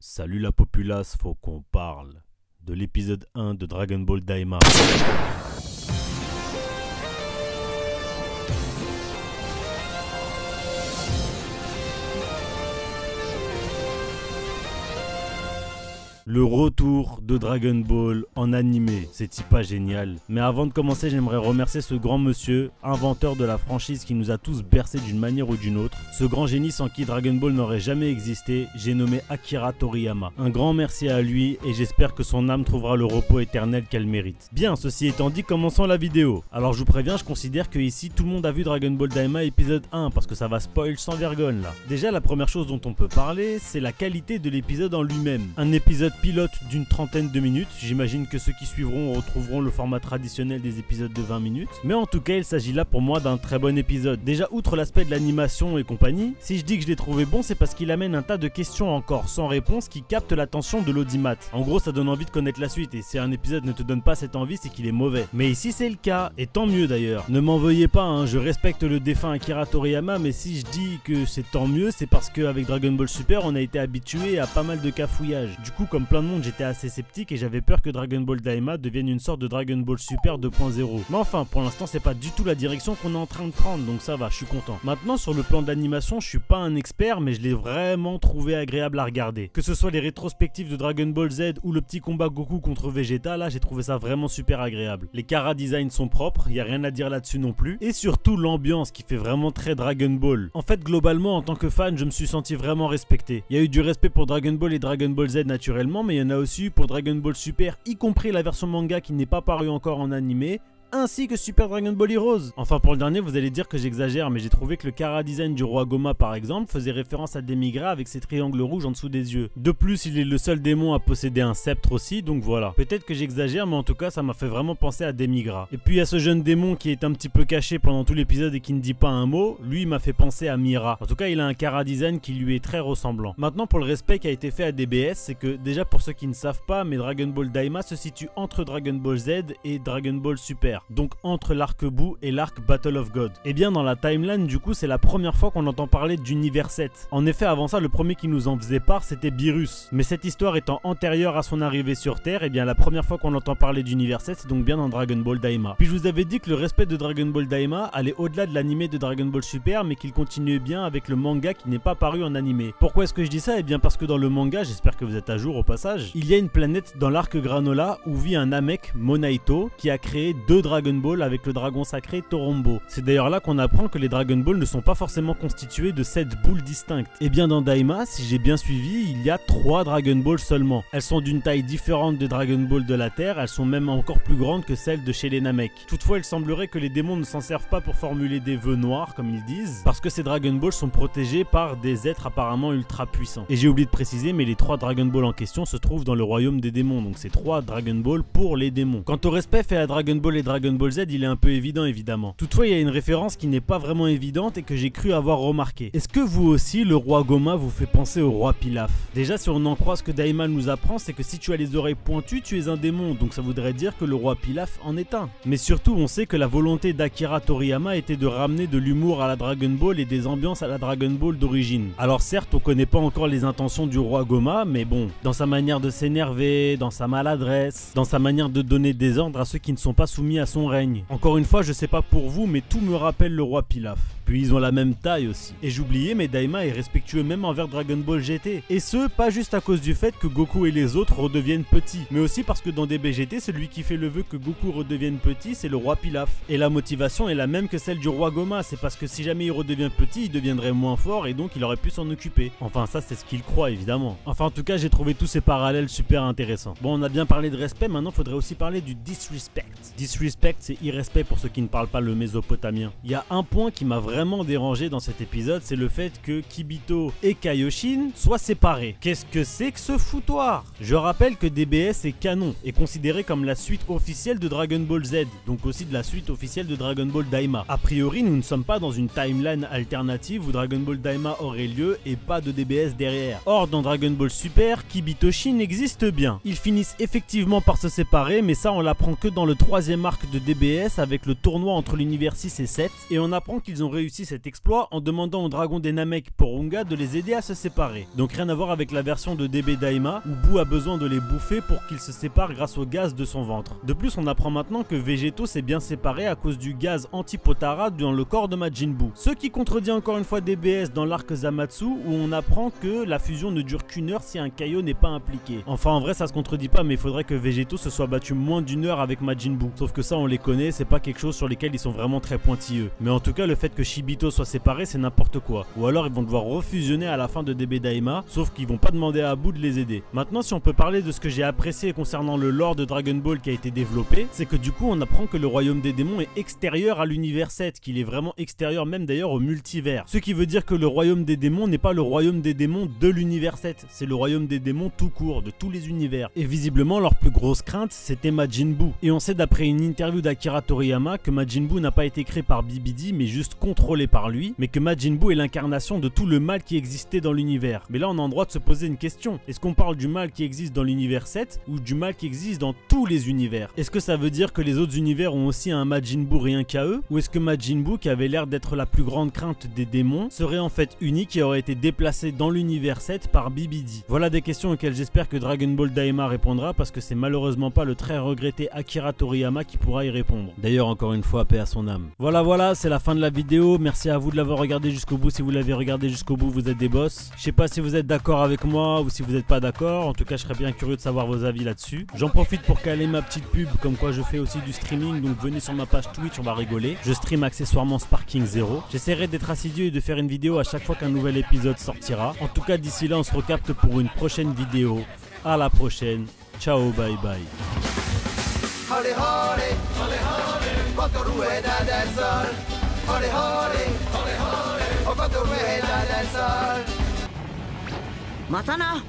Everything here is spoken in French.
Salut la populace, faut qu'on parle de l'épisode 1 de Dragon Ball Daima. Le retour de Dragon Ball en animé, c'est pas génial. Mais avant de commencer, j'aimerais remercier ce grand monsieur, inventeur de la franchise qui nous a tous bercés d'une manière ou d'une autre. Ce grand génie sans qui Dragon Ball n'aurait jamais existé, j'ai nommé Akira Toriyama. Un grand merci à lui et j'espère que son âme trouvera le repos éternel qu'elle mérite. Bien, ceci étant dit, commençons la vidéo. Alors je vous préviens, je considère que ici tout le monde a vu Dragon Ball Daima épisode 1 parce que ça va spoil sans vergogne là. Déjà la première chose dont on peut parler, c'est la qualité de l'épisode en lui-même. Un épisode pilote d'une trentaine de minutes, j'imagine que ceux qui suivront retrouveront le format traditionnel des épisodes de 20 minutes, mais en tout cas il s'agit là pour moi d'un très bon épisode. Déjà outre l'aspect de l'animation et compagnie, si je dis que je l'ai trouvé bon c'est parce qu'il amène un tas de questions encore sans réponse qui captent l'attention de l'audimat. En gros ça donne envie de connaître la suite et si un épisode ne te donne pas cette envie c'est qu'il est mauvais. Mais ici c'est le cas, et tant mieux d'ailleurs. Ne m'en veuillez pas, hein, je respecte le défunt Akira Toriyama, mais si je dis que c'est tant mieux c'est parce qu'avec Dragon Ball Super on a été habitué à pas mal de cafouillages. Du coup comme plein de monde j'étais assez sceptique et j'avais peur que Dragon Ball Daima devienne une sorte de Dragon Ball Super 2.0. Mais enfin, pour l'instant, c'est pas du tout la direction qu'on est en train de prendre, donc ça va, je suis content. Maintenant, sur le plan de l'animation, je suis pas un expert, mais je l'ai vraiment trouvé agréable à regarder. Que ce soit les rétrospectives de Dragon Ball Z ou le petit combat Goku contre Vegeta, là, j'ai trouvé ça vraiment super agréable. Les chara designs sont propres, y a rien à dire là-dessus non plus. Et surtout, l'ambiance qui fait vraiment très Dragon Ball. En fait, globalement, en tant que fan, je me suis senti vraiment respecté. Il y a eu du respect pour Dragon Ball et Dragon Ball Z naturellement, mais il y en a aussi eu pour Dragon Ball Super, y compris la version manga qui n'est pas parue encore en animé, ainsi que Super Dragon Ball Heroes. Enfin pour le dernier vous allez dire que j'exagère, mais j'ai trouvé que le chara design du roi Goma par exemple faisait référence à Demigra avec ses triangles rouges en dessous des yeux. De plus il est le seul démon à posséder un sceptre aussi, donc voilà. Peut-être que j'exagère mais en tout cas ça m'a fait vraiment penser à Demigra. Et puis il y a ce jeune démon qui est un petit peu caché pendant tout l'épisode et qui ne dit pas un mot, lui il m'a fait penser à Mira. En tout cas il a un chara design qui lui est très ressemblant. Maintenant pour le respect qui a été fait à DBS, c'est que déjà pour ceux qui ne savent pas, mais Dragon Ball Daima se situe entre Dragon Ball Z et Dragon Ball Super. Donc entre l'arc Buu et l'arc Battle of God. Et bien dans la timeline du coup c'est la première fois qu'on entend parler d'univers 7. En effet avant ça le premier qui nous en faisait part c'était Beerus. Mais cette histoire étant antérieure à son arrivée sur Terre, et bien la première fois qu'on entend parler d'univers 7 c'est donc bien dans Dragon Ball Daima. Puis je vous avais dit que le respect de Dragon Ball Daima allait au-delà de l'animé de Dragon Ball Super, mais qu'il continuait bien avec le manga qui n'est pas paru en animé. Pourquoi est-ce que je dis ça? Et bien parce que dans le manga, j'espère que vous êtes à jour au passage, il y a une planète dans l'arc Granola où vit un Namek, Monaito, qui a créé 2 Dragon Ball avec le dragon sacré Torombo. C'est d'ailleurs là qu'on apprend que les Dragon Ball ne sont pas forcément constitués de 7 boules distinctes. Et bien dans Daima, si j'ai bien suivi, il y a 3 Dragon Ball seulement. Elles sont d'une taille différente de Dragon Ball de la Terre, elles sont même encore plus grandes que celles de chez les Namek. Toutefois, il semblerait que les démons ne s'en servent pas pour formuler des vœux noirs, comme ils disent, parce que ces Dragon Ball sont protégés par des êtres apparemment ultra puissants. Et j'ai oublié de préciser, mais les 3 Dragon Ball en question se trouvent dans le royaume des démons, donc c'est 3 Dragon Ball pour les démons. Quant au respect fait à Dragon Ball et Dragon Ball Z, il est un peu évident évidemment. Toutefois il y a une référence qui n'est pas vraiment évidente et que j'ai cru avoir remarqué. Est-ce que vous aussi le roi Goma vous fait penser au roi Pilaf? Déjà si on en croit ce que Daima nous apprend, c'est que si tu as les oreilles pointues tu es un démon, donc ça voudrait dire que le roi Pilaf en est un. Mais surtout on sait que la volonté d'Akira Toriyama était de ramener de l'humour à la Dragon Ball et des ambiances à la Dragon Ball d'origine. Alors certes on connaît pas encore les intentions du roi Goma, mais bon, dans sa manière de s'énerver, dans sa maladresse, dans sa manière de donner des ordres à ceux qui ne sont pas soumis à son règne. Encore une fois je sais pas pour vous, mais tout me rappelle le roi Pilaf. Puis ils ont la même taille aussi. Et j'oubliais, mais Daima est respectueux même envers Dragon Ball GT. Et ce, pas juste à cause du fait que Goku et les autres redeviennent petits, mais aussi parce que dans DBGT, celui qui fait le vœu que Goku redevienne petit, c'est le roi Pilaf. Et la motivation est la même que celle du roi Goma, c'est parce que si jamais il redevient petit, il deviendrait moins fort et donc il aurait pu s'en occuper. Enfin ça c'est ce qu'il croit évidemment. Enfin en tout cas j'ai trouvé tous ces parallèles super intéressants. Bon on a bien parlé de respect, maintenant faudrait aussi parler du disrespect. Disrespect c'est irrespect pour ceux qui ne parlent pas le mésopotamien. Il y a un point qui m'a vraiment dérangé dans cet épisode, c'est le fait que Kibito et Kaioshin soient séparés. Qu'est-ce que c'est que ce foutoir? Je rappelle que DBS est canon, est considéré comme la suite officielle de Dragon Ball Z, donc aussi de la suite officielle de Dragon Ball Daima. A priori, nous ne sommes pas dans une timeline alternative où Dragon Ball Daima aurait lieu et pas de DBS derrière. Or, dans Dragon Ball Super, Kibito Shin existe bien. Ils finissent effectivement par se séparer, mais ça on l'apprend que dans le 3e arc l'arc de DBS avec le tournoi entre l'univers 6 et 7, et on apprend qu'ils ont réussi cet exploit en demandant au dragon des Namek Porunga de les aider à se séparer. Donc rien à voir avec la version de DB Daima où Boo a besoin de les bouffer pour qu'ils se séparent grâce au gaz de son ventre. De plus, on apprend maintenant que Végéto s'est bien séparé à cause du gaz anti-Potara dans le corps de Majin Buu. Ce qui contredit encore une fois DBS dans l'arc Zamatsu où on apprend que la fusion ne dure qu'une heure si un Kaio n'est pas impliqué. Enfin en vrai ça se contredit pas, mais il faudrait que Végéto se soit battu moins d'une heure avec Majin Buu. Sauf que ça on les connaît, c'est pas quelque chose sur lesquels ils sont vraiment très pointilleux. Mais en tout cas le fait que Shibito soit séparé c'est n'importe quoi. Ou alors ils vont devoir refusionner à la fin de DB Daima, sauf qu'ils vont pas demander à Buu de les aider. Maintenant si on peut parler de ce que j'ai apprécié concernant le lore de Dragon Ball qui a été développé, c'est que du coup on apprend que le royaume des démons est extérieur à l'univers 7, qu'il est vraiment extérieur même d'ailleurs au multivers. Ce qui veut dire que le royaume des démons n'est pas le royaume des démons de l'univers 7, c'est le royaume des démons tout court, de tous les univers. Et visiblement leur plus grosse crainte c'était Majin Buu. Et on sait d'après une interview d'Akira Toriyama que Majin Buu n'a pas été créé par Bibidi mais juste contrôlé par lui, mais que Majin Buu est l'incarnation de tout le mal qui existait dans l'univers. Mais là on a en droit de se poser une question, est-ce qu'on parle du mal qui existe dans l'univers 7 ou du mal qui existe dans tous les univers? Est-ce que ça veut dire que les autres univers ont aussi un Majin Buu rien qu'à eux? Ou est-ce que Majin Buu, qui avait l'air d'être la plus grande crainte des démons, serait en fait unique et aurait été déplacé dans l'univers 7 par Bibidi? Voilà des questions auxquelles j'espère que Dragon Ball Daima répondra, parce que c'est malheureusement pas le très regretté Akira Toriyama qui pourra y répondre. D'ailleurs encore une fois paix à son âme. Voilà c'est la fin de la vidéo, merci à vous de l'avoir regardé jusqu'au bout. Si vous l'avez regardé jusqu'au bout vous êtes des boss. Je sais pas si vous êtes d'accord avec moi ou si vous n'êtes pas d'accord, en tout cas je serais bien curieux de savoir vos avis là-dessus. J'en profite pour caler ma petite pub, comme quoi je fais aussi du streaming, donc venez sur ma page Twitch, on va rigoler. Je stream accessoirement Sparking Zero. J'essaierai d'être assidu et de faire une vidéo à chaque fois qu'un nouvel épisode sortira. En tout cas d'ici là on se recapte pour une prochaine vidéo. À la prochaine, ciao bye bye. Holly, holly, holly, holly, quanto rueda del sol. Holly, holly, holly, holly, oh quanto rueda del sol. またな。